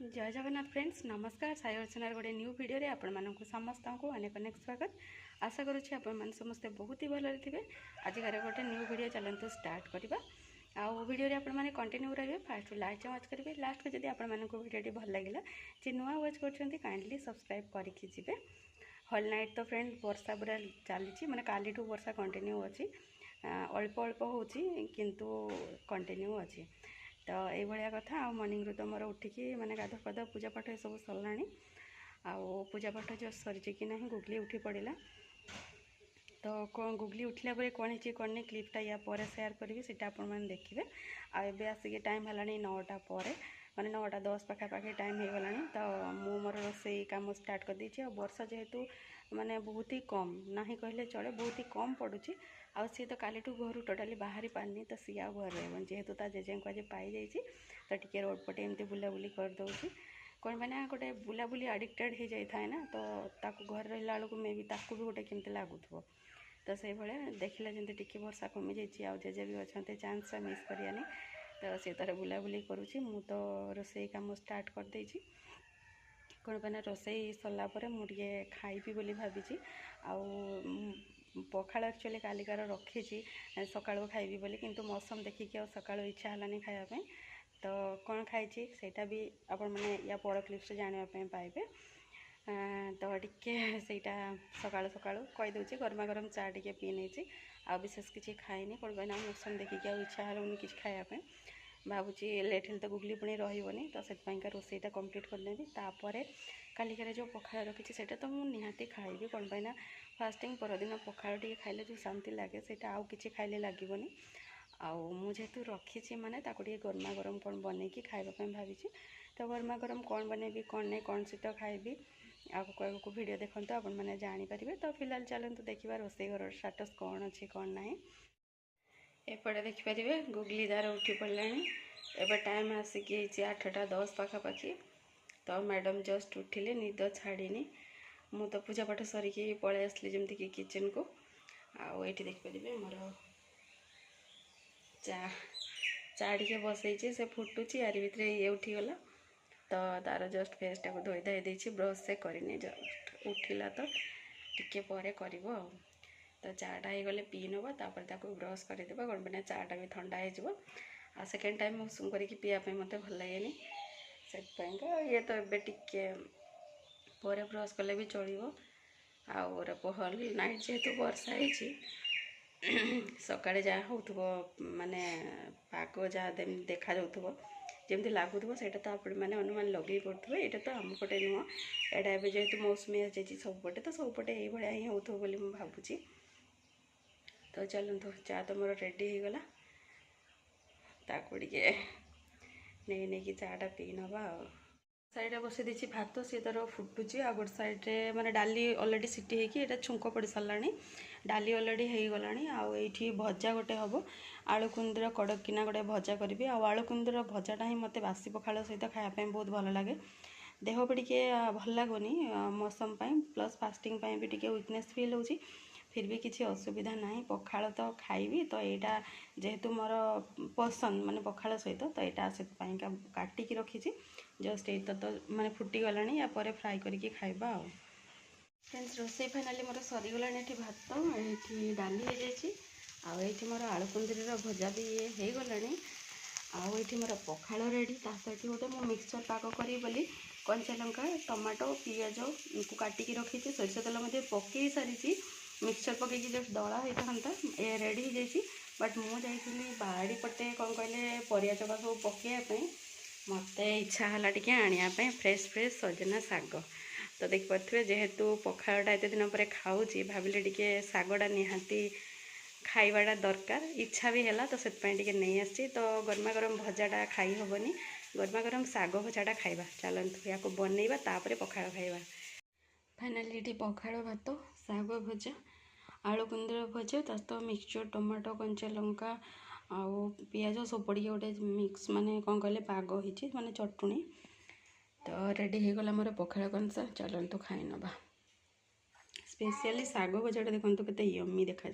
जय जगन्नाथ फ्रेंड्स नमस्कार साई अर्चनार गोटे न्यू वीडियो रे आपण मानक समस्त को अनेक अनेक स्वागत। आशा करुच्छे आपण मैंने समस्ते बहुत ही भल थे। आज गोटे न्यू वीडियो चलते स्टार्ट करवा आउ वीडियो रे आपण मैंने कंटिन्यू रहिए फास्ट लास्ट वाच करेंगे। लास्ट को जब आपण मानक वीडियो भल लगे जे नुआ वाच कर काइंडली सब्सक्राइब करके जी। हॉल नाइट तो फ्रेंड वर्षा पूरा चली मैंने काली वर्षा कंटिन्यू अच्छी अल्प अल्प हो किंतु कंटिन्यू अच्छी तो ये कथा आ मॉर्निंग रू तो मोर उठिकी मैंने गाध पाध पूजा पाठ ये सब सरला पूजा पाठ जो सरी कि ना गुगली उठी पड़ा तो कौन गुगली उठला कौन है कौन नहीं क्लिपटा या पर सेयार करी से आपने देखिए। आबे आसिक टाइम है 9टा पर माने 9:10 पाखापाखि टाइम हो गला तो मु मोर रोसई काम स्टार्ट कर देछि। वर्षा जेहेतु माने बहुत ही कम ना कहले चले बहुत ही कम पड़ुछि आ सी तो काली घर टोटाली बाहरी पारनी तो सी आ घर रही जेहेतु ता जेजे को आज पाई जाइए तो टी रोड पटे एमती बुलाबुली करदे कौन मैंने गोटे बुलाबुली आडिक्टेड हो जाए ना तो ताकू घर रहा बेलू मे भी ताकू भी गोटे केमती लगुव तो से भाया देखला जमी टी वर्षा कमी जाइए आ जेजे भी अच्छा चांस मिस करियानी तो सी तार बुलाबुली करुँची मु तो रोसई काम स्टार्ट कर देछि। कौन मैंने रोसई सरला मुझे खाइबी बोली भाभी आउ पखाड़ एक्चुअली कालिकार रखी सकाळु खाइबी बोली किंतु मौसम देखिकी आ सकाळु इच्छा हलानी खाइबा तो कौन खाई सेटा भी आपण मैंने या पर क्लिप्स जानापी पाइबे। तो टिके सेटा सकाळु सकाळु कहीदे गरमा गरम चा टे पी नहीं आ विशेष किसी खाइनी कौन कहना मौसम देखिकी आ इच्छा हलुनी कि खाइबा भावुची लेट हेल्थ गुगली पुणी रही तो से रोसईटा कंप्लीट करदेवी तापर कालिकार जो पखाड़ रखी से तो मुझे निहाती खाइबी कौन पाइना फास्टिंग परदिन पखाड़ टे खाइले जो शांति लगे से आउ कि खाइले लगभग आउ मुझे रखी माने टे गरमा गरम कौन बनईकी खावाई भावी तो गरमा गरम कौन बनैबी कौन नहीं कौन सहित खाइबी आगे वीडियो देखो आपण मैंने जानीपारे। तो फिलहाल चलते देखा रोसई घर स्टाटस कौन अच्छी कौन ना एपटे देखिपारे गुगली दार उठी पड़ा एवं टाइम आसिक 8:10 पाखापाखि तो मैडम जस्ट उठिले निद छाड़नी मु तो पूजा पाठ सरिकी पलि आसली जमती कि किचन को आउ ये देखिपारे मोर चा चा टे बसई से फुटुची यार भितर ये उठीगला तो तार जस्ट फेसटा को धोई धाई देछि ब्रश से करनी जस्ट उठिला तो टिके परे करिवो तो चाटा हो गले पी नब तापर ताको ब्रश करदेव कौन मैंने चाटा भी ठंडा हो आ सेकेंड टाइम उषुम करके पीवाई मत भल लगे से ये तो एबे टिके पर ब्रश कले भी चलो आर हल नाइट जेहेतु वर्षा सकाळे जहाँ हो माने पाग जहाँ देखा जाऊथबो जमती लगुव से तो आप मैंने अनुमान लगे पड़े ये तो आम पटे नुह एटा ए जेहेतु मौसमी आसी सबपटे तो सबपटे ये ही हो भावुची। तो चलते चा तो मोर रेडी हो गला ताको टे नहीं चाटा पी नवा साइड बसई देछि भात सी तार फुटुची आ गोटे साइड्रे माने डाली अलरेडी सीटी होगी ये छुंक पड़ सारा डाली अलरेडी हो गला आईठी भजा गोटे हम आलू कुंदर कड़क किना गोटे भजा करी आलू कुंदर भजाटा ही मत बासी पखाड़ सहित खायापी बहुत भल लगे देह भी टे भल लगुनि मौसम प्लस फास्टिंग भी टे वीकनेस फील हो फिर भी किसी असुविधा ना पखाड़ तो खाइबी तो यहाँ जेहेतु मोर पसंद माने पखाड़ सहित तो यहाँ से काटिकी रखी जस्ट ये तो माने फुटी गला या पर फ्राए करके खाइबा फ्रेंड्स रोसई फाइनाली मोर सरीगला ये भात ये डाली हो जाए आईटी मोर आलू कुंदरी भजा भी ये हो गला आईटी मोर पखाड़ रेडी ता सहित गोटे मु मिक्सचर पाक करी बोली कंचा लंका टमाटो पियाज को काटिकी रखी सोरिष तेल पकई सारी मिक्सचर पकईकी जस्ट दला होता ये रेडी हो जाइए बट मुझे बाड़ी पटे कौन कहले परिया चका सब पकईवाई मत इच्छा है टे आने फ्रेश फ्रेश सजना साग तो देखिपे जेहेतु पखाड़ा एत दिन पर खाऊँ भाविले टे सागटा निहाती खाइबाटा दरकार इच्छा भी है तो से नहीं आसी तो गरमा गरम भजाटा खाई हेनी गरमा गरम साग भजाटा खाइबा चलतु या बनइबा तापर पखाड़ खाइबा फाइनाली ये पखाड़ भात साग भजा आलू कुंदर भजा तो मिक्सचर टमाटो कंचा लंका आउ पियाज सब पड़ी गोटे मिक्स माने कौन कहले पाग होती माने चटुणी तो रेडी हो गला मोर पखाड़ कंसा चलतु खाई नवा स्पेशली साग भजाटा देखो केते यम्मी देखा।